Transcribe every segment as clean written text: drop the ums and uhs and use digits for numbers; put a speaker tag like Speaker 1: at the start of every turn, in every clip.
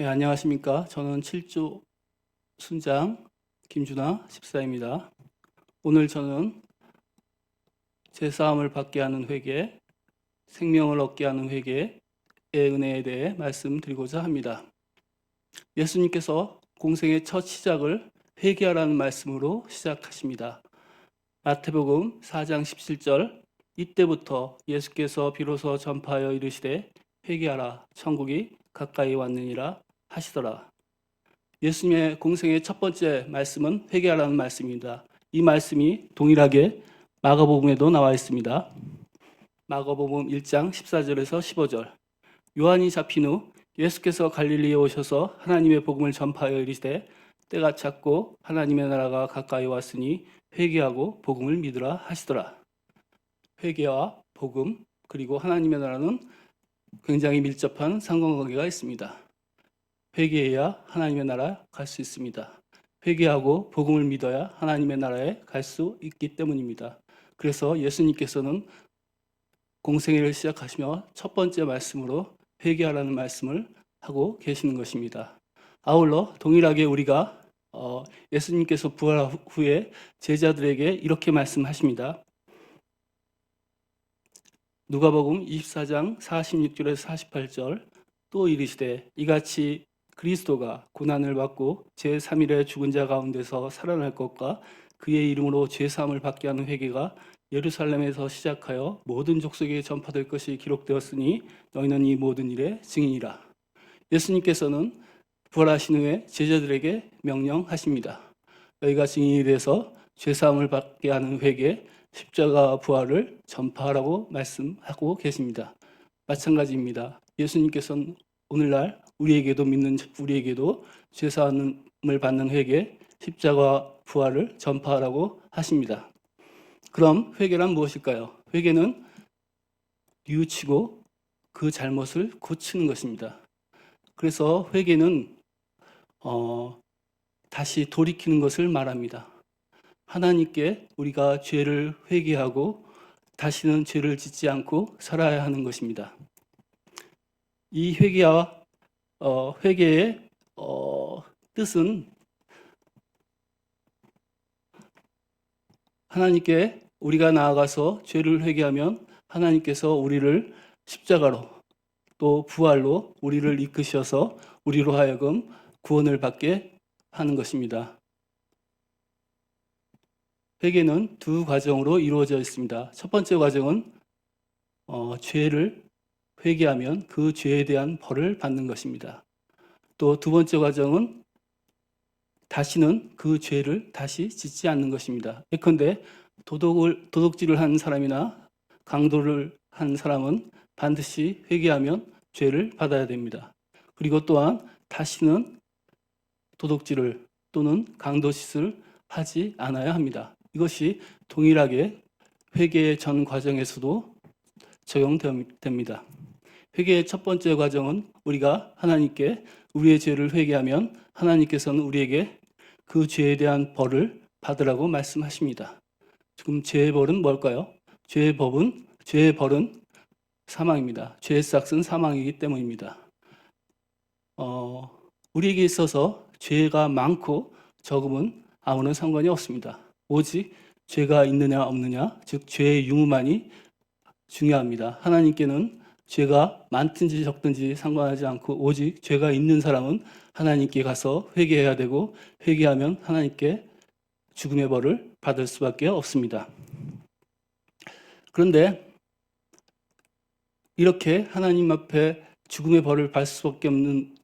Speaker 1: 네, 안녕하십니까. 저는 7조 순장 김준하 집사입니다. 오늘 저는 제사함을 받게 하는 회개, 생명을 얻게 하는 회개의 은혜에 대해 말씀드리고자 합니다. 예수님께서 공생의 첫 시작을 회개하라는 말씀으로 시작하십니다. 마태복음 4장 17절, 이때부터 예수께서 비로소 전파하여 이르시되 회개하라, 천국이 가까이 왔느니라 하시더라. 예수님의 공생의 첫 번째 말씀은 회개하라는 말씀입니다. 이 말씀이 동일하게 마가복음에도 나와 있습니다. 마가복음 1장 14절에서 15절. 요한이 잡힌 후 예수께서 갈릴리에 오셔서 하나님의 복음을 전파하여 이르시되 때가 찼고 하나님의 나라가 가까이 왔으니 회개하고 복음을 믿으라 하시더라. 회개와 복음 그리고 하나님의 나라는 굉장히 밀접한 상관관계가 있습니다. 회개해야 하나님의 나라 갈 수 있습니다. 회개하고 복음을 믿어야 하나님의 나라에 갈 수 있기 때문입니다. 그래서 예수님께서는 공생애를 시작하시며 첫 번째 말씀으로 회개하라는 말씀을 하고 계시는 것입니다. 아울러 동일하게 우리가 예수님께서 부활 후에 제자들에게 이렇게 말씀하십니다. 누가복음 24장 46절에서 48절 또 이르시되 이같이 그리스도가 고난을 받고 제3일에 죽은 자 가운데서 살아날 것과 그의 이름으로 죄사함을 받게 하는 회개가 예루살렘에서 시작하여 모든 족속에 전파될 것이 기록되었으니 너희는 이 모든 일의 증인이라. 예수님께서는 부활하신 후에 제자들에게 명령하십니다. 너희가 증인이 돼서 죄사함을 받게 하는 회개, 십자가 부활을 전파하라고 말씀하고 계십니다. 마찬가지입니다. 예수님께서는 오늘날 우리에게도 믿는 우리에게도 죄사함을 받는 회개, 십자가 부활을 전파하라고 하십니다. 그럼 회개란 무엇일까요? 회개는 뉘우치고 그 잘못을 고치는 것입니다. 그래서 회개는 다시 돌이키는 것을 말합니다. 하나님께 우리가 죄를 회개하고 다시는 죄를 짓지 않고 살아야 하는 것입니다. 이 회개와 회개의 뜻은 하나님께 우리가 나아가서 죄를 회개하면 하나님께서 우리를 십자가로 또 부활로 우리를 이끄셔서 우리로 하여금 구원을 받게 하는 것입니다. 회개는 두 과정으로 이루어져 있습니다. 첫 번째 과정은 죄를 회개하면 그 죄에 대한 벌을 받는 것입니다. 또 두 번째 과정은 다시는 그 죄를 다시 짓지 않는 것입니다. 예컨대 도둑질을 한 사람이나 강도를 한 사람은 반드시 회개하면 죄를 받아야 됩니다. 그리고 또한 다시는 도둑질을 또는 강도짓을 하지 않아야 합니다. 이것이 동일하게 회개의 전 과정에서도 적용됩니다. 회개의 첫 번째 과정은 우리가 하나님께 우리의 죄를 회개하면 하나님께서는 우리에게 그 죄에 대한 벌을 받으라고 말씀하십니다. 지금 죄의 벌은 뭘까요? 죄의 벌은 사망입니다. 죄의 삭은 사망이기 때문입니다. 우리에게 있어서 죄가 많고 적음은 아무런 상관이 없습니다. 오직 죄가 있느냐 없느냐, 즉 죄의 유무만이 중요합니다. 하나님께는 죄가 많든지 적든지 상관하지 않고 오직 죄가 있는 사람은 하나님께 가서 회개해야 되고 회개하면 하나님께 죽음의 벌을 받을 수밖에 없습니다. 그런데 이렇게 하나님 앞에 죽음의 벌을 받을 수밖에 없는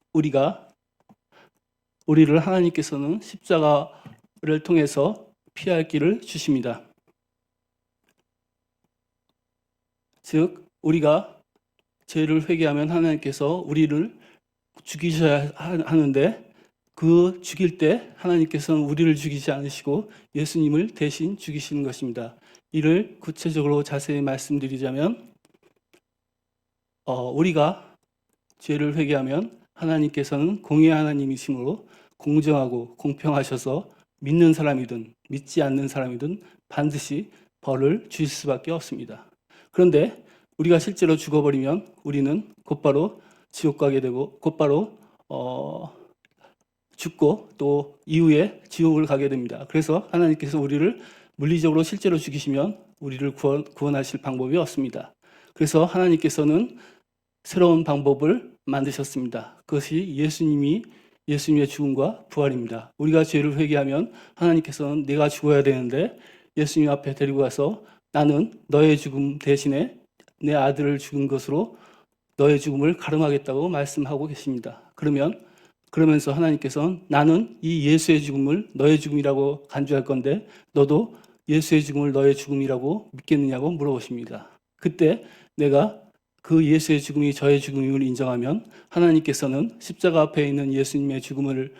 Speaker 1: 우리를 하나님께서는 십자가를 통해서 피할 길을 주십니다. 즉 우리가 죄를 회개하면 하나님께서 우리를 죽이셔야 하는데 그 죽일 때 하나님께서는 우리를 죽이지 않으시고 예수님을 대신 죽이시는 것입니다. 이를 구체적으로 자세히 말씀드리자면 우리가 죄를 회개하면 하나님께서는 공의의 하나님이시므로 공정하고 공평하셔서 믿는 사람이든 믿지 않는 사람이든 반드시 벌을 주실 수밖에 없습니다. 그런데 우리가 실제로 죽어버리면 우리는 곧바로 지옥 가게 되고 곧바로 죽고 또 이후에 지옥을 가게 됩니다. 그래서 하나님께서 우리를 물리적으로 실제로 죽이시면 우리를 구원하실 방법이 없습니다. 그래서 하나님께서는 새로운 방법을 만드셨습니다. 그것이 예수님의 죽음과 부활입니다. 우리가 죄를 회개하면 하나님께서는 내가 죽어야 되는데 예수님 앞에 데리고 가서 나는 너의 죽음 대신에 내 아들을 죽은 것으로 너의 죽음을 가름하겠다고 말씀하고 계십니다. 그러면서 하나님께서는 나는 이 예수의 죽음을 너의 죽음이라고 간주할 건데 너도 예수의 죽음을 너의 죽음이라고 믿겠느냐고 물어보십니다. 그때 내가 그 예수의 죽음이 저의 죽음임을 인정하면 하나님께서는 십자가 앞에 있는 예수님의 죽음을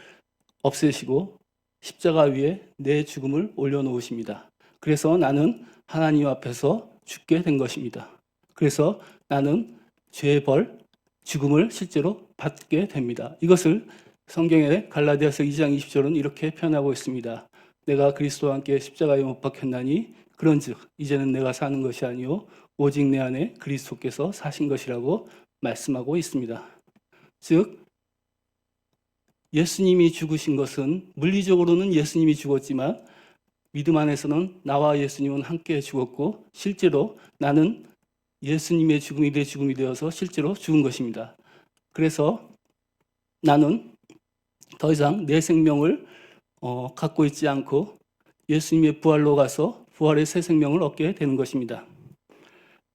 Speaker 1: 없애시고 십자가 위에 내 죽음을 올려놓으십니다. 그래서 나는 하나님 앞에서 죽게 된 것입니다. 그래서 나는 죄의 벌, 죽음을 실제로 받게 됩니다. 이것을 성경의 갈라디아서 2장 20절은 이렇게 표현하고 있습니다. 내가 그리스도와 함께 십자가에 못 박혔나니 그런즉 이제는 내가 사는 것이 아니요 오직 내 안에 그리스도께서 사신 것이라고 말씀하고 있습니다. 즉 예수님이 죽으신 것은 물리적으로는 예수님이 죽었지만 믿음 안에서는 나와 예수님은 함께 죽었고 실제로 나는 예수님의 죽음이 내 죽음이 되어서 실제로 죽은 것입니다. 그래서 나는 더 이상 내 생명을 갖고 있지 않고 예수님의 부활로 가서 부활의 새 생명을 얻게 되는 것입니다.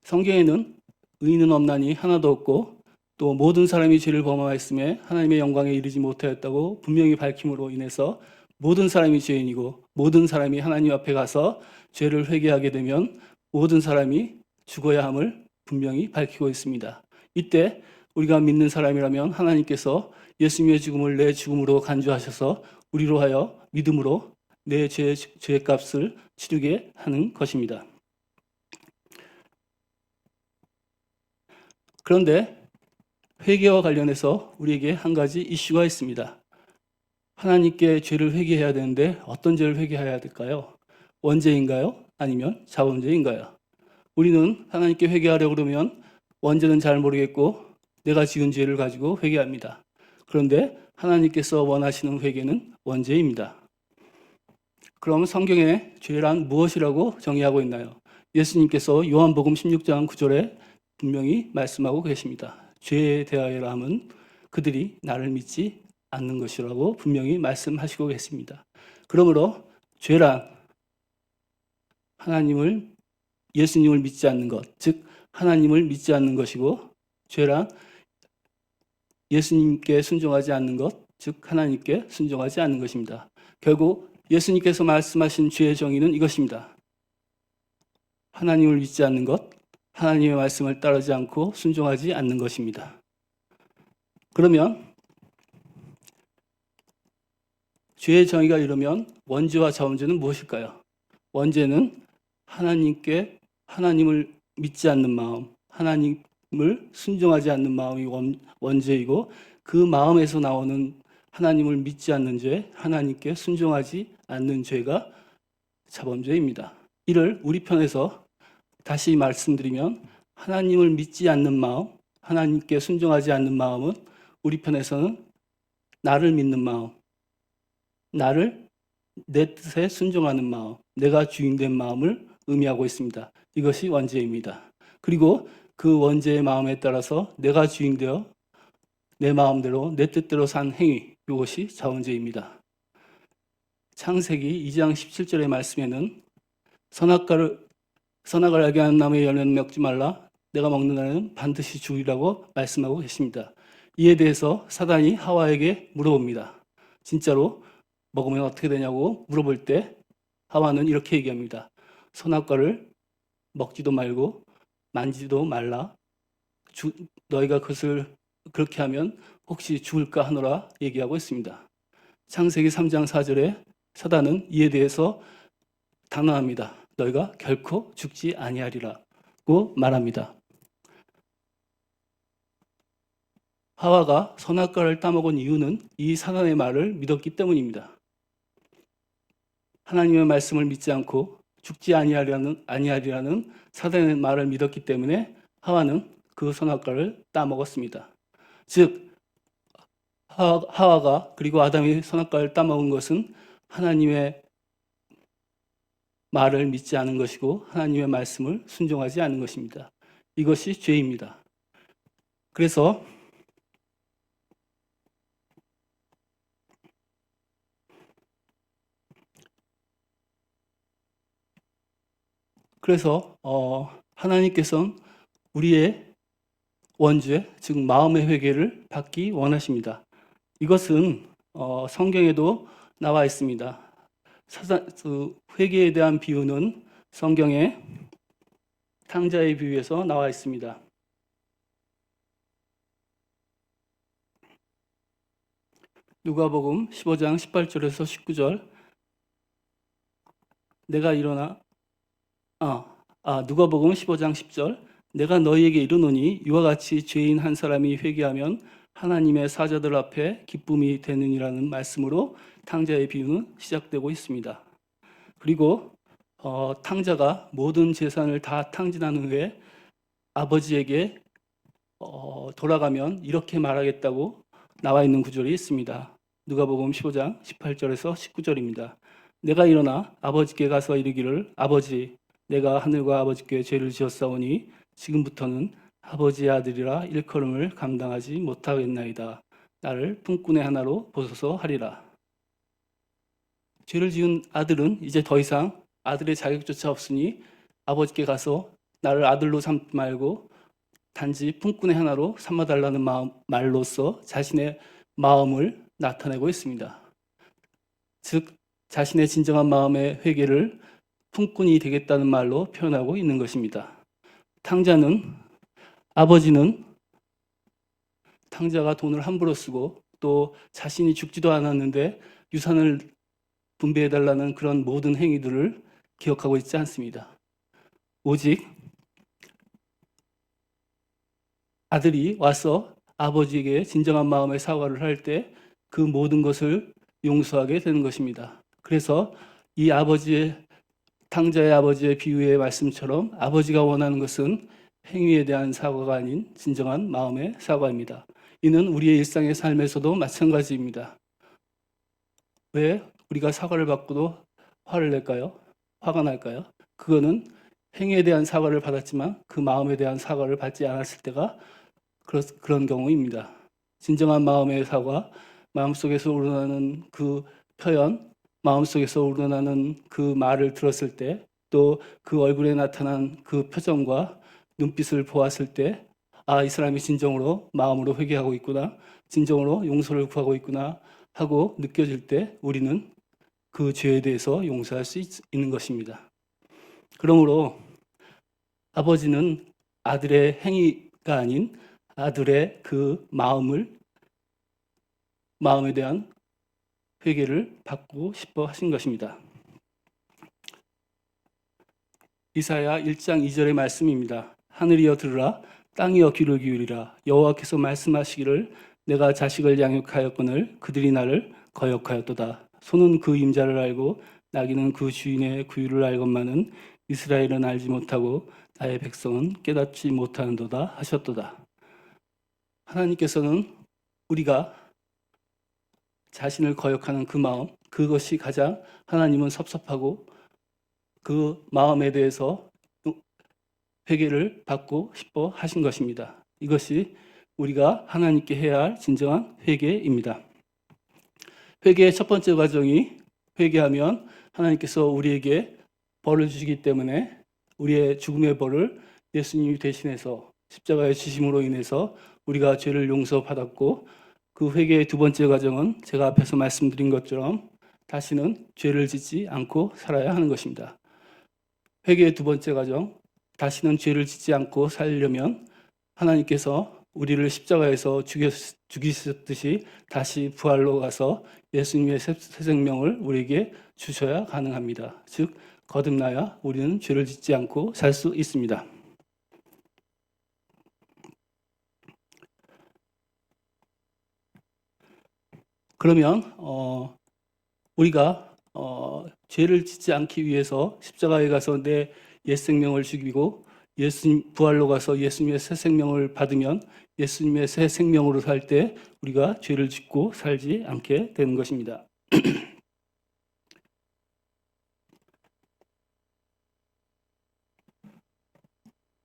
Speaker 1: 성경에는 의인은 없나니 하나도 없고 또 모든 사람이 죄를 범하였음에 하나님의 영광에 이르지 못하였다고 분명히 밝힘으로 인해서 모든 사람이 죄인이고 모든 사람이 하나님 앞에 가서 죄를 회개하게 되면 모든 사람이 죽어야 함을 분명히 밝히고 있습니다. 이때 우리가 믿는 사람이라면 하나님께서 예수님의 죽음을 내 죽음으로 간주하셔서 우리로 하여 믿음으로 내 죄의 값을 치르게 하는 것입니다. 그런데 회개와 관련해서 우리에게 한 가지 이슈가 있습니다. 하나님께 죄를 회개해야 되는데 어떤 죄를 회개해야 될까요? 원죄인가요? 아니면 자범죄인가요? 우리는 하나님께 회개하려고 그러면 원죄는 잘 모르겠고 내가 지은 죄를 가지고 회개합니다. 그런데 하나님께서 원하시는 회개는 원죄입니다. 그럼 성경에 죄란 무엇이라고 정의하고 있나요? 예수님께서 요한복음 16장 9절에 분명히 말씀하고 계십니다. 죄에 대하여라 함은 그들이 나를 믿지 않는 것이라고 분명히 말씀하시고 계십니다. 그러므로 죄란 예수님을 믿지 않는 것, 즉 하나님을 믿지 않는 것이고 죄란 예수님께 순종하지 않는 것, 즉 하나님께 순종하지 않는 것입니다. 결국 예수님께서 말씀하신 죄의 정의는 이것입니다. 하나님을 믿지 않는 것, 하나님의 말씀을 따르지 않고 순종하지 않는 것입니다. 그러면 죄의 정의가 이러면 원죄와 자범죄는 무엇일까요? 원죄는 하나님을 믿지 않는 마음, 하나님을 순종하지 않는 마음이 원죄이고 그 마음에서 나오는 하나님을 믿지 않는 죄, 하나님께 순종하지 않는 죄가 자범죄입니다. 이를 우리 편에서 다시 말씀드리면 하나님을 믿지 않는 마음, 하나님께 순종하지 않는 마음은 우리 편에서는 나를 믿는 마음, 내 뜻에 순종하는 마음, 내가 주인된 마음을 의미하고 있습니다. 이것이 원죄입니다. 그리고 그 원죄의 마음에 따라서 내가 주인되어 내 마음대로 내 뜻대로 산 행위, 이것이 자원죄입니다. 창세기 2장 17절의 말씀에는 선악을 알게 하는 나무의 열매는 먹지 말라. 내가 먹는 날에는 반드시 죽으리라고 말씀하고 계십니다. 이에 대해서 사단이 하와에게 물어봅니다. 진짜로 먹으면 어떻게 되냐고 물어볼 때 하와는 이렇게 얘기합니다. 선악과를 먹지도 말고 만지도 말라. 너희가 그것을 그렇게 하면 혹시 죽을까 하노라 얘기하고 있습니다. 창세기 3장 4절에 사단은 이에 대해서 단언합니다. 너희가 결코 죽지 아니하리라고 말합니다. 하와가 선악과를 따먹은 이유는 이 사단의 말을 믿었기 때문입니다. 하나님의 말씀을 믿지 않고 죽지 아니하리라는 사단의 말을 믿었기 때문에 하와는 그 선악과를 따먹었습니다. 즉 하와가 그리고 아담이 선악과를 따먹은 것은 하나님의 말을 믿지 않은 것이고 하나님의 말씀을 순종하지 않은 것입니다. 이것이 죄입니다. 그래서 하나님께서는 우리의 원죄, 즉 마음의 회개를 받기 원하십니다. 이것은 성경에도 나와 있습니다. 회개에 대한 비유는 성경에 탕자의 비유에서 나와 있습니다. 누가복음 15장 18절에서 19절. 누가복음 15장 10절. 내가 너희에게 이르노니 이와 같이 죄인 한 사람이 회개하면 하나님의 사자들 앞에 기쁨이 되느니라는 말씀으로 탕자의 비유는 시작되고 있습니다. 그리고 탕자가 모든 재산을 다 탕진한 후에 아버지에게 돌아가면 이렇게 말하겠다고 나와 있는 구절이 있습니다. 누가복음 15장 18절에서 19절입니다. 내가 일어나 아버지께 가서 이르기를 아버지 내가 하늘과 아버지께 죄를 지었사오니 지금부터는 아버지의 아들이라 일컬음을 감당하지 못하겠나이다. 나를 품꾼의 하나로 보소서 하리라. 죄를 지은 아들은 이제 더 이상 아들의 자격조차 없으니 아버지께 가서 나를 아들로 삼지 말고 단지 품꾼의 하나로 삼아달라는 말로써 자신의 마음을 나타내고 있습니다. 즉 자신의 진정한 마음의 회개를 품꾼이 되겠다는 말로 표현하고 있는 것입니다. 아버지는 탕자가 돈을 함부로 쓰고 또 자신이 죽지도 않았는데 유산을 분배해달라는 그런 모든 행위들을 기억하고 있지 않습니다. 오직 아들이 와서 아버지에게 진정한 마음의 사과를 할 때 그 모든 것을 용서하게 되는 것입니다. 그래서 이 탕자의 아버지의 비유의 말씀처럼 아버지가 원하는 것은 행위에 대한 사과가 아닌 진정한 마음의 사과입니다. 이는 우리의 일상의 삶에서도 마찬가지입니다. 왜 우리가 사과를 받고도 화를 낼까요? 화가 날까요? 그거는 행위에 대한 사과를 받았지만 그 마음에 대한 사과를 받지 않았을 때가 그런 경우입니다. 진정한 마음의 사과, 마음속에서 우러나는 그 표현, 마음속에서 우러나는 그 말을 들었을 때, 또 그 얼굴에 나타난 그 표정과 눈빛을 보았을 때, 이 사람이 진정으로 마음으로 회개하고 있구나, 진정으로 용서를 구하고 있구나 하고 느껴질 때 우리는 그 죄에 대해서 용서할 수 있는 것입니다. 그러므로 아버지는 아들의 행위가 아닌 아들의 그 마음에 대한 회개를 받고 싶어 하신 것입니다. 이사야 1장 2절의 말씀입니다. 하늘이여 들으라 땅이여 귀를 기울이라 여호와께서 말씀하시기를 내가 자식을 양육하였거늘 그들이 나를 거역하였도다. 소는 그 임자를 알고 나귀는 그 주인의 구유를 알건만은 이스라엘은 알지 못하고 나의 백성은 깨닫지 못하는도다 하셨도다. 하나님께서는 우리가 자신을 거역하는 그 마음, 그것이 가장 하나님은 섭섭하고 그 마음에 대해서 회개를 받고 싶어 하신 것입니다. 이것이 우리가 하나님께 해야 할 진정한 회개입니다. 회개의 첫 번째 과정이 회개하면 하나님께서 우리에게 벌을 주시기 때문에 우리의 죽음의 벌을 예수님이 대신해서 십자가의 지심으로 인해서 우리가 죄를 용서받았고 그 회개의 두 번째 과정은 제가 앞에서 말씀드린 것처럼 다시는 죄를 짓지 않고 살아야 하는 것입니다. 회개의 두 번째 과정, 다시는 죄를 짓지 않고 살려면 하나님께서 우리를 십자가에서 죽이셨듯이 다시 부활로 가서 예수님의 새 생명을 우리에게 주셔야 가능합니다. 즉 거듭나야 우리는 죄를 짓지 않고 살 수 있습니다. 그러면 우리가 죄를 짓지 않기 위해서 십자가에 가서 내 옛 생명을 죽이고 예수님 부활로 가서 예수님의 새 생명을 받으면 예수님의 새 생명으로 살 때 우리가 죄를 짓고 살지 않게 되는 것입니다.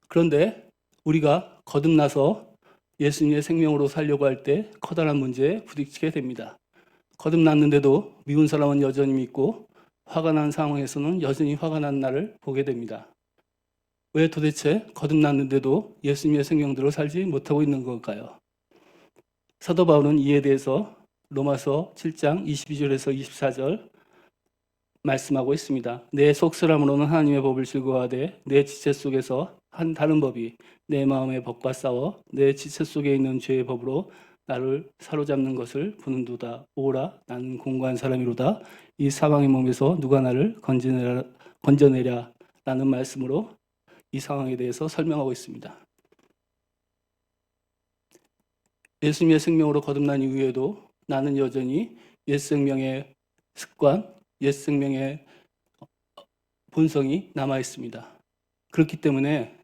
Speaker 1: 그런데 우리가 거듭나서 예수님의 생명으로 살려고 할 때 커다란 문제에 부딪히게 됩니다. 거듭났는데도 미운 사람은 여전히 믿고 화가 난 상황에서는 여전히 화가 난 나를 보게 됩니다. 왜 도대체 거듭났는데도 예수님의 생명대로 살지 못하고 있는 걸까요? 사도 바울은 이에 대해서 로마서 7장 22절에서 24절 말씀하고 있습니다. 내 속사람으로는 하나님의 법을 즐거워하되 내 지체 속에서 한 다른 법이 내 마음의 법과 싸워 내 지체 속에 있는 죄의 법으로 나를 사로잡는 것을 보는도다. 오라 나는 공고한 사람이로다. 이 사망의 몸에서 누가 나를 건져내랴 라는 말씀으로 이 상황에 대해서 설명하고 있습니다. 예수님의 생명으로 거듭난 이후에도 나는 여전히 옛 생명의 습관, 옛 생명의 본성이 남아 있습니다. 그렇기 때문에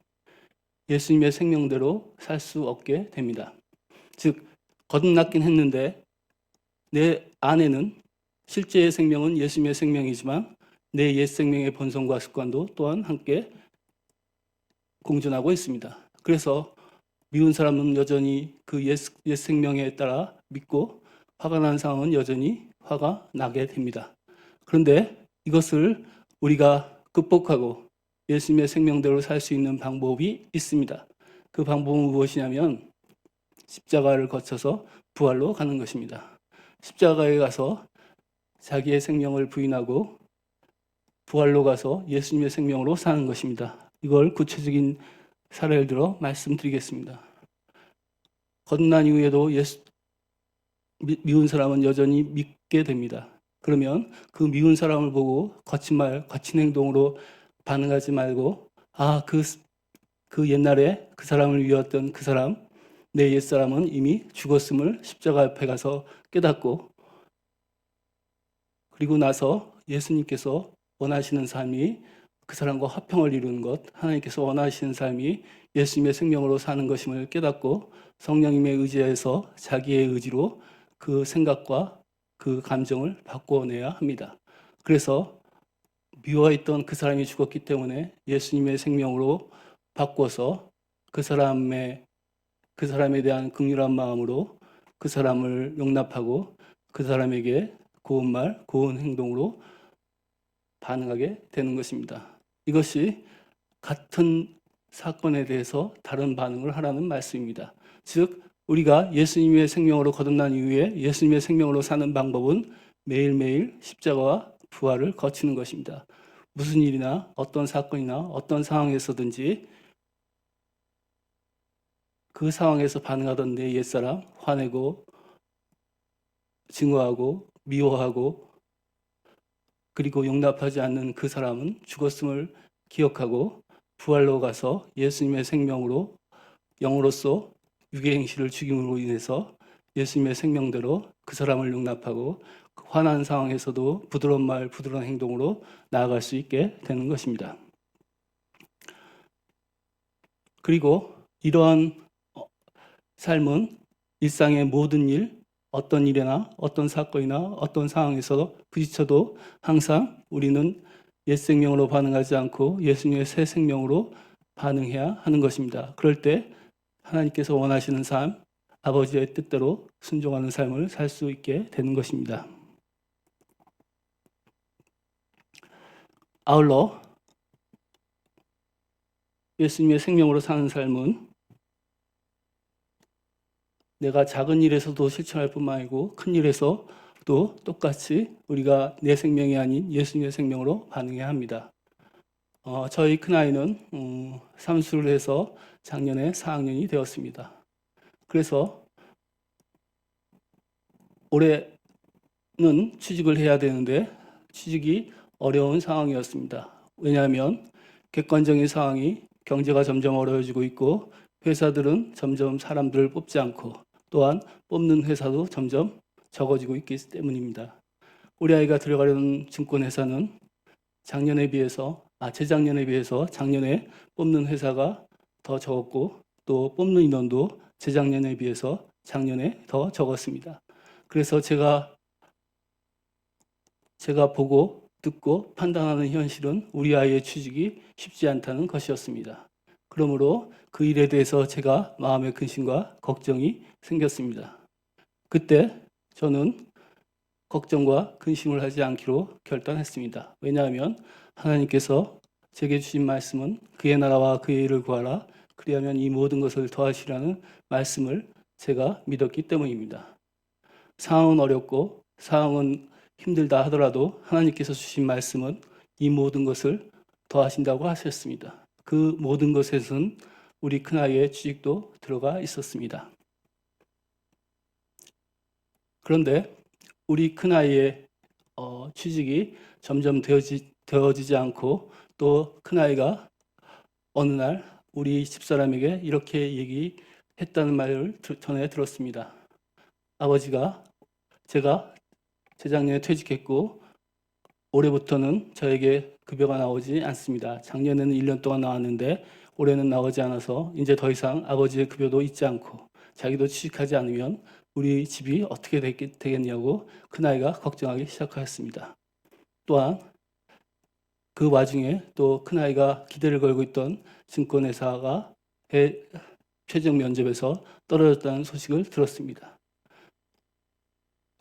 Speaker 1: 예수님의 생명대로 살 수 없게 됩니다. 즉 거듭났긴 했는데 내 안에는 실제의 생명은 예수님의 생명이지만 내 옛 생명의 본성과 습관도 또한 함께 공존하고 있습니다. 그래서 미운 사람은 여전히 그 옛 생명에 따라 믿고 화가 난 상황은 여전히 화가 나게 됩니다. 그런데 이것을 우리가 극복하고 예수님의 생명대로 살 수 있는 방법이 있습니다. 그 방법은 무엇이냐면 십자가를 거쳐서 부활로 가는 것입니다. 십자가에 가서 자기의 생명을 부인하고 부활로 가서 예수님의 생명으로 사는 것입니다. 이걸 구체적인 사례를 들어 말씀드리겠습니다. 거듭난 이후에도 미운 사람은 여전히 믿게 됩니다. 그러면 그 미운 사람을 보고 거친 행동으로 반응하지 말고 그 옛날에 그 사람을 위하였던 그 사람, 내 옛사람은 이미 죽었음을 십자가 앞에 가서 깨닫고 그리고 나서 예수님께서 원하시는 삶이 그 사람과 화평을 이루는 것, 하나님께서 원하시는 삶이 예수님의 생명으로 사는 것임을 깨닫고 성령님의 의지에서 자기의 의지로 그 생각과 그 감정을 바꿔내야 합니다. 그래서 미워했던 그 사람이 죽었기 때문에 예수님의 생명으로 바꿔서 그 사람에 대한 긍휼한 마음으로 그 사람을 용납하고 그 사람에게 고운 말, 고운 행동으로 반응하게 되는 것입니다. 이것이 같은 사건에 대해서 다른 반응을 하라는 말씀입니다. 즉 우리가 예수님의 생명으로 거듭난 이후에 예수님의 생명으로 사는 방법은 매일매일 십자가와 부활을 거치는 것입니다. 무슨 일이나 어떤 사건이나 어떤 상황에서든지 그 상황에서 반응하던 내 옛사람, 화내고 증오하고 미워하고 그리고 용납하지 않는 그 사람은 죽었음을 기억하고 부활로 가서 예수님의 생명으로 영으로서 육의 행실을 죽임으로 인해서 예수님의 생명대로 그 사람을 용납하고 화난 상황에서도 부드러운 말, 부드러운 행동으로 나아갈 수 있게 되는 것입니다. 그리고 이러한 삶은 일상의 모든 일, 어떤 일이나 어떤 사건이나 어떤 상황에서 부딪혀도 항상 우리는 옛 생명으로 반응하지 않고 예수님의 새 생명으로 반응해야 하는 것입니다. 그럴 때 하나님께서 원하시는 삶, 아버지의 뜻대로 순종하는 삶을 살 수 있게 되는 것입니다. 아울러 예수님의 생명으로 사는 삶은 내가 작은 일에서도 실천할 뿐만 아니고 큰 일에서도 똑같이 우리가 내 생명이 아닌 예수님의 생명으로 반응해야 합니다. 저희 큰아이는 삼수를 해서 작년에 4학년이 되었습니다. 그래서 올해는 취직을 해야 되는데 취직이 어려운 상황이었습니다. 왜냐하면 객관적인 상황이 경제가 점점 어려워지고 있고 회사들은 점점 사람들을 뽑지 않고 또한 뽑는 회사도 점점 적어지고 있기 때문입니다. 우리 아이가 들어가려는 증권회사는 재작년에 비해서 작년에 뽑는 회사가 더 적었고 또 뽑는 인원도 재작년에 비해서 작년에 더 적었습니다. 그래서 제가 보고 듣고 판단하는 현실은 우리 아이의 취직이 쉽지 않다는 것이었습니다. 그러므로 그 일에 대해서 제가 마음의 근심과 걱정이 생겼습니다. 그때 저는 걱정과 근심을 하지 않기로 결단했습니다. 왜냐하면 하나님께서 제게 주신 말씀은 그의 나라와 그의 일을 구하라. 그리하면 이 모든 것을 더하시라는 말씀을 제가 믿었기 때문입니다. 상황은 어렵고 상황은 힘들다 하더라도 하나님께서 주신 말씀은 이 모든 것을 더하신다고 하셨습니다. 그 모든 것에서는 우리 큰아이의 취직도 들어가 있었습니다. 그런데 우리 큰아이의 취직이 점점 되어지지 않고 또 큰아이가 어느 날 우리 집사람에게 이렇게 얘기했다는 말을 전해 들었습니다. 아버지가 제가 재작년에 퇴직했고 올해부터는 저에게 급여가 나오지 않습니다. 작년에는 1년 동안 나왔는데 올해는 나오지 않아서 이제 더 이상 아버지의 급여도 있지 않고 자기도 취직하지 않으면 우리 집이 어떻게 되겠냐고 큰아이가 걱정하기 시작하였습니다. 또한 그 와중에 또 큰아이가 기대를 걸고 있던 증권회사가 최종 면접에서 떨어졌다는 소식을 들었습니다.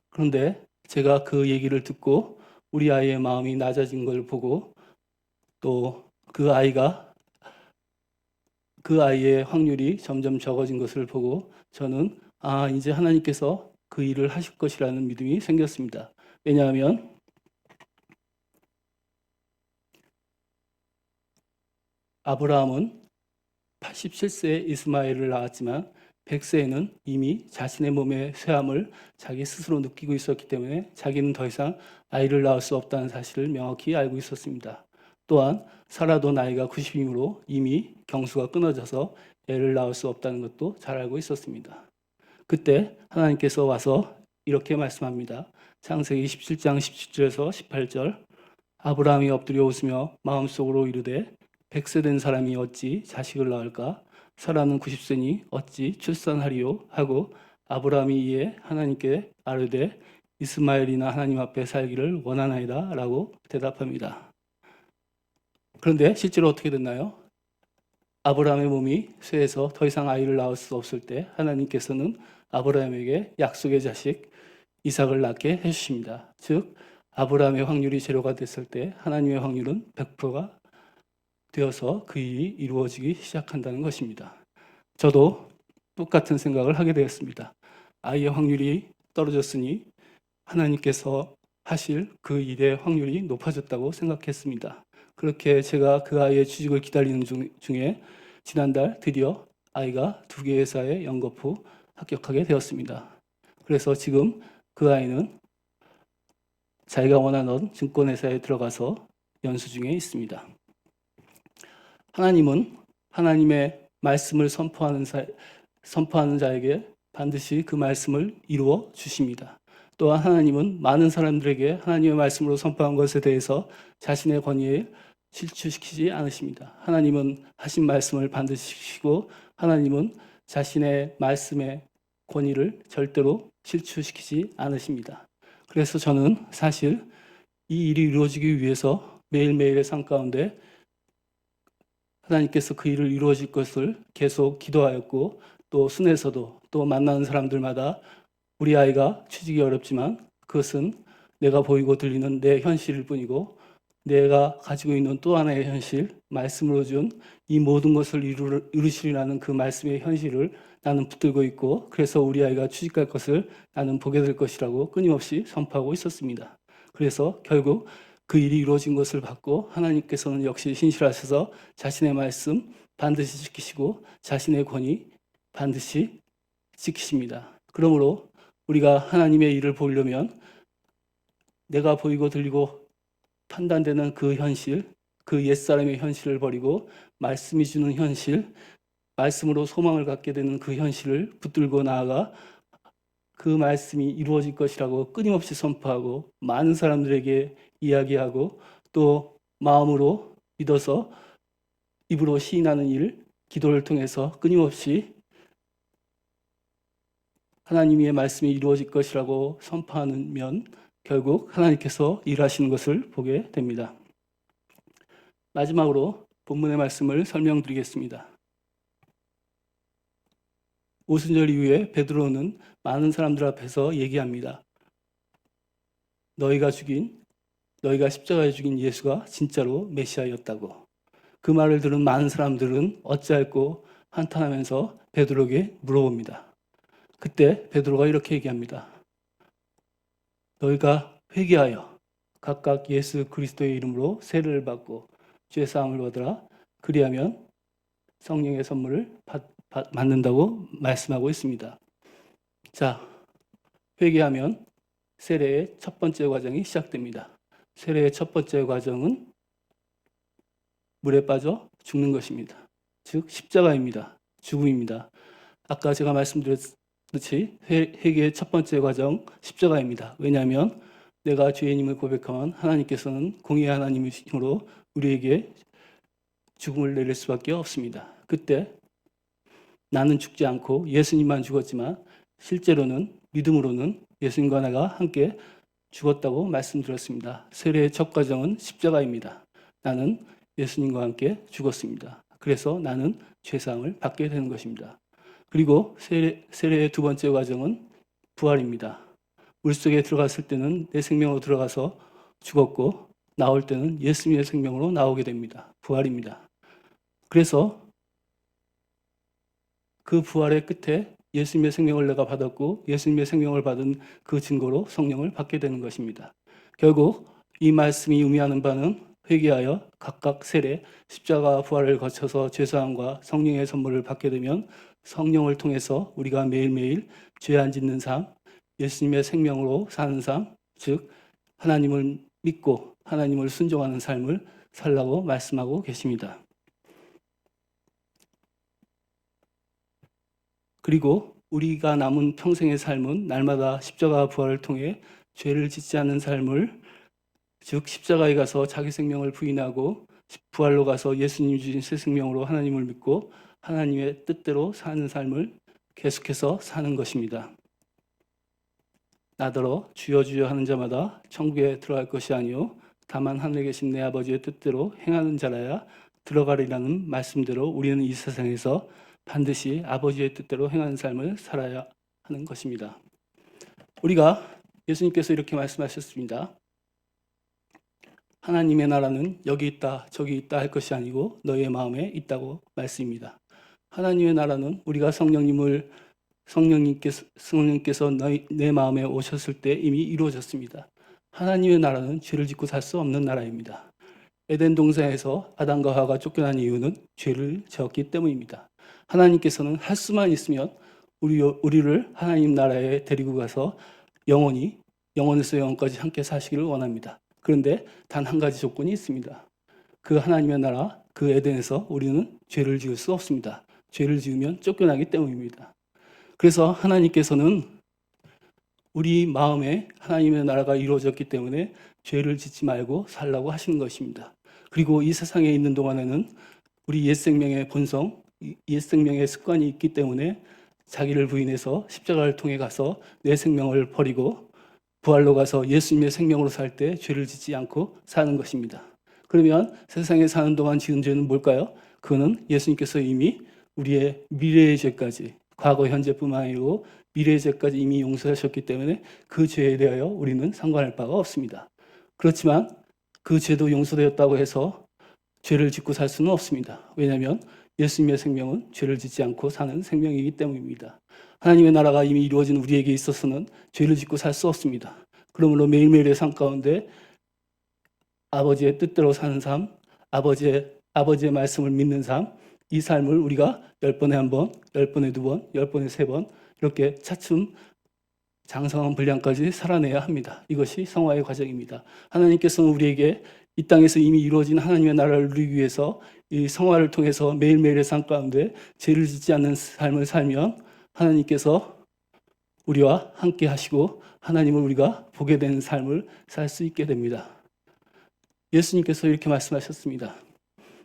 Speaker 1: 그런데 제가 그 얘기를 듣고 우리 아이의 마음이 낮아진 걸 보고 또 그 아이의 확률이 점점 적어진 것을 보고 저는 이제 하나님께서 그 일을 하실 것이라는 믿음이 생겼습니다. 왜냐하면 아브라함은 87세에 이스마엘을 낳았지만 100세에는 이미 자신의 몸의 쇠함을 자기 스스로 느끼고 있었기 때문에 자기는 더 이상 아이를 낳을 수 없다는 사실을 명확히 알고 있었습니다. 또한 사라도 나이가 90이므로 이미 경수가 끊어져서 애를 낳을 수 없다는 것도 잘 알고 있었습니다. 그때 하나님께서 와서 이렇게 말씀합니다. 창세기 17장 17절에서 18절 아브라함이 엎드려 웃으며 마음속으로 이르되 100세 된 사람이 어찌 자식을 낳을까? 사라는 90세니 어찌 출산하리요? 하고 아브라함이 이에 하나님께 아뢰되 이스마엘이나 하나님 앞에 살기를 원하나이다 라고 대답합니다. 그런데 실제로 어떻게 됐나요? 아브라함의 몸이 쇠해서 더 이상 아이를 낳을 수 없을 때 하나님께서는 아브라함에게 약속의 자식 이삭을 낳게 해주십니다. 즉 아브라함의 확률이 제로가 됐을 때 하나님의 확률은 100%가 되어서 그 일이 이루어지기 시작한다는 것입니다. 저도 똑같은 생각을 하게 되었습니다. 아이의 확률이 떨어졌으니 하나님께서 하실 그 일의 확률이 높아졌다고 생각했습니다. 그렇게 제가 그 아이의 취직을 기다리는 중에 지난달 드디어 아이가 2개의 회사에 연급 후 합격하게 되었습니다. 그래서 지금 그 아이는 자기가 원하는 증권회사에 들어가서 연수 중에 있습니다. 하나님은 하나님의 말씀을 선포하는 자에게 반드시 그 말씀을 이루어 주십니다. 또한 하나님은 많은 사람들에게 하나님의 말씀으로 선포한 것에 대해서 자신의 권위에 실추시키지 않으십니다. 하나님은 하신 말씀을 반드시 지키시고 하나님은 자신의 말씀의 권위를 절대로 실추시키지 않으십니다. 그래서 저는 사실 이 일이 이루어지기 위해서 매일매일의 삶 가운데 하나님께서 그 일을 이루어질 것을 계속 기도하였고 또 순에서도 또 만나는 사람들마다 우리 아이가 취직이 어렵지만 그것은 내가 보이고 들리는 내 현실일 뿐이고 내가 가지고 있는 또 하나의 현실, 말씀으로 준 이 모든 것을 이루시리라는 그 말씀의 현실을 나는 붙들고 있고 그래서 우리 아이가 취직할 것을 나는 보게 될 것이라고 끊임없이 선포하고 있었습니다. 그래서 결국 그 일이 이루어진 것을 받고 하나님께서는 역시 신실하셔서 자신의 말씀 반드시 지키시고 자신의 권위 반드시 지키십니다. 그러므로 우리가 하나님의 일을 보려면 내가 보이고 들리고 판단되는 그 현실, 그 옛사람의 현실을 버리고 말씀이 주는 현실, 말씀으로 소망을 갖게 되는 그 현실을 붙들고 나아가 그 말씀이 이루어질 것이라고 끊임없이 선포하고 많은 사람들에게 이야기하고 또 마음으로 믿어서 입으로 시인하는 일, 기도를 통해서 끊임없이 하나님의 말씀이 이루어질 것이라고 선포하면 결국 하나님께서 일하시는 것을 보게 됩니다. 마지막으로 본문의 말씀을 설명드리겠습니다. 오순절 이후에 베드로는 많은 사람들 앞에서 얘기합니다. 너희가 십자가에 죽인 예수가 진짜로 메시아였다고. 그 말을 들은 많은 사람들은 어찌할꼬 한탄하면서 베드로에게 물어봅니다. 그때 베드로가 이렇게 얘기합니다. 너희가 회개하여 각각 예수 그리스도의 이름으로 세례를 받고 죄 사함을 받으라. 그리하면 성령의 선물을 받는다고 말씀하고 있습니다. 자, 회개하면 세례의 첫 번째 과정이 시작됩니다. 세례의 첫 번째 과정은 물에 빠져 죽는 것입니다. 즉 십자가입니다. 죽음입니다. 아까 제가 말씀드렸듯이 회개의 첫 번째 과정 십자가입니다. 왜냐하면 내가 죄인임을 고백하면 하나님께서는 공의의 하나님이시므로 우리에게 죽음을 내릴 수밖에 없습니다. 그때 나는 죽지 않고 예수님만 죽었지만 실제로는 믿음으로는 예수님과 내가 함께 죽었다고 말씀드렸습니다. 세례의 첫 과정은 십자가입니다. 나는 예수님과 함께 죽었습니다. 그래서 나는 죄사함을 받게 되는 것입니다. 그리고 세례의 두 번째 과정은 부활입니다. 물속에 들어갔을 때는 내 생명으로 들어가서 죽었고 나올 때는 예수님의 생명으로 나오게 됩니다. 부활입니다. 그래서 그 부활의 끝에 예수님의 생명을 내가 받았고 예수님의 생명을 받은 그 증거로 성령을 받게 되는 것입니다. 결국 이 말씀이 의미하는 바는 회개하여 각각 세례, 십자가 부활을 거쳐서 죄사함과 성령의 선물을 받게 되면 성령을 통해서 우리가 매일매일 죄 안 짓는 삶, 예수님의 생명으로 사는 삶, 즉 하나님을 믿고 하나님을 순종하는 삶을 살라고 말씀하고 계십니다. 그리고 우리가 남은 평생의 삶은 날마다 십자가 부활을 통해 죄를 짓지 않는 삶을, 즉 십자가에 가서 자기 생명을 부인하고 부활로 가서 예수님이 주신 새 생명으로 하나님을 믿고 하나님의 뜻대로 사는 삶을 계속해서 사는 것입니다. 나더러 주여 주여 하는 자마다 천국에 들어갈 것이 아니요 다만 하늘에 계신 내 아버지의 뜻대로 행하는 자라야 들어가리라는 말씀대로 우리는 이 세상에서 반드시 아버지의 뜻대로 행하는 삶을 살아야 하는 것입니다. 우리가 예수님께서 이렇게 말씀하셨습니다. 하나님의 나라는 여기 있다 저기 있다 할 것이 아니고 너희의 마음에 있다고 말씀입니다. 하나님의 나라는 우리가 성령님께서 내 마음에 오셨을 때 이미 이루어졌습니다. 하나님의 나라는 죄를 짓고 살 수 없는 나라입니다. 에덴 동산에서 아담과 하와가 쫓겨난 이유는 죄를 지었기 때문입니다. 하나님께서는 할 수만 있으면 우리를 하나님 나라에 데리고 가서 영원에서 영원까지 함께 사시기를 원합니다. 그런데 단 한 가지 조건이 있습니다. 그 하나님의 나라, 그 에덴에서 우리는 죄를 지을 수 없습니다. 죄를 지으면 쫓겨나기 때문입니다. 그래서 하나님께서는 우리 마음에 하나님의 나라가 이루어졌기 때문에 죄를 짓지 말고 살라고 하시는 것입니다. 그리고 이 세상에 있는 동안에는 우리 옛 생명의 본성, 옛 생명의 습관이 있기 때문에 자기를 부인해서 십자가를 통해 가서 내 생명을 버리고 부활로 가서 예수님의 생명으로 살 때 죄를 짓지 않고 사는 것입니다. 그러면 세상에 사는 동안 지은 죄는 뭘까요? 그거는 예수님께서 이미 우리의 미래의 죄까지, 과거 현재뿐만 아니고 미래의 죄까지 이미 용서하셨기 때문에 그 죄에 대하여 우리는 상관할 바가 없습니다. 그렇지만 그 죄도 용서되었다고 해서 죄를 짓고 살 수는 없습니다. 왜냐하면 예수님의 생명은 죄를 짓지 않고 사는 생명이기 때문입니다. 하나님의 나라가 이미 이루어진 우리에게 있어서는 죄를 짓고 살 수 없습니다. 그러므로 매일매일의 삶 가운데 아버지의 뜻대로 사는 삶, 아버지의 말씀을 믿는 삶, 이 삶을 우리가 10번에 한 번, 10번에 두 번, 10번에 세 번 이렇게 차츰 장성한 분량까지 살아내야 합니다. 이것이 성화의 과정입니다. 하나님께서는 우리에게 이 땅에서 이미 이루어진 하나님의 나라를 누리기 위해서 이 성화를 통해서 매일매일의 삶 가운데 죄를 짓지 않는 삶을 살면 하나님께서 우리와 함께 하시고 하나님을 우리가 보게 되는 삶을 살 수 있게 됩니다. 예수님께서 이렇게 말씀하셨습니다.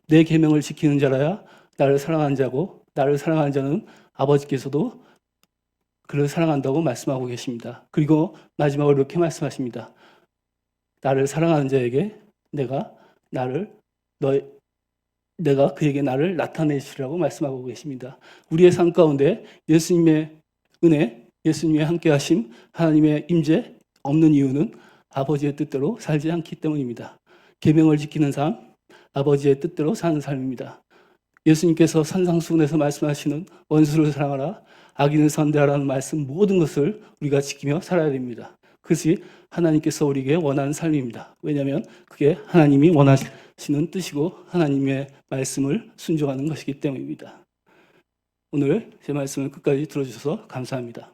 Speaker 1: 내 계명을 지키는 자라야 나를 사랑하는 자고 나를 사랑하는 자는 아버지께서도 그를 사랑한다고 말씀하고 계십니다. 그리고 마지막으로 이렇게 말씀하십니다. 나를 사랑하는 자에게 내가 그에게 나를 나타내시라고 말씀하고 계십니다. 우리의 삶 가운데 예수님의 은혜, 예수님의 함께하심, 하나님의 임재 없는 이유는 아버지의 뜻대로 살지 않기 때문입니다. 계명을 지키는 삶, 아버지의 뜻대로 사는 삶입니다. 예수님께서 산상수훈에서 말씀하시는 원수를 사랑하라, 악인을 선대하라는 말씀 모든 것을 우리가 지키며 살아야 됩니다. 그것이 하나님께서 우리에게 원하는 삶입니다. 왜냐하면 그게 하나님이 원하시는 뜻이고 하나님의 말씀을 순종하는 것이기 때문입니다. 오늘 제 말씀을 끝까지 들어주셔서 감사합니다.